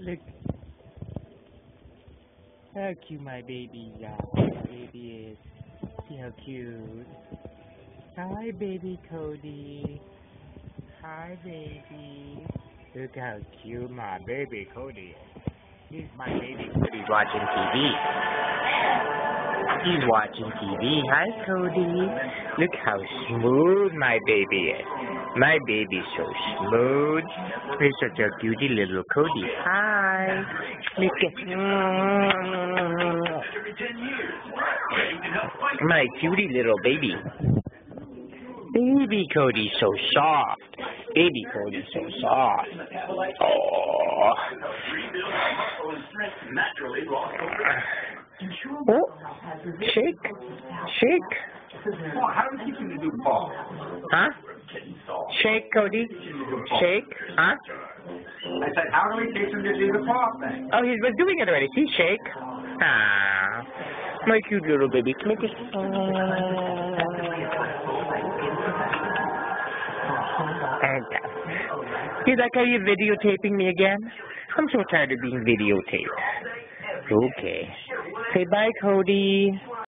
Look how cute my baby is. See how cute. Hi, baby Cody. Hi, baby. Look how cute my baby Cody is. He's my baby Cody watching TV. He's watching TV. Hi, Cody. Look how smooth my baby is. My baby's so smooth. He's such a cutie little Cody. Hi. Look at my cutie little baby. Baby Cody's so soft. Baby Cody's so soft. Oh. Oh. Shake. Shake. How do we teach him to do paw? Huh? Shake, Cody. Shake. Huh? I said, how do we teach him to do the paw thing? Oh, he's been doing it already. See, shake. Ah. My cute little baby. Come here. Okay. You like how you're videotaping me again? I'm so tired of being videotaped. Okay. Say bye, Cody.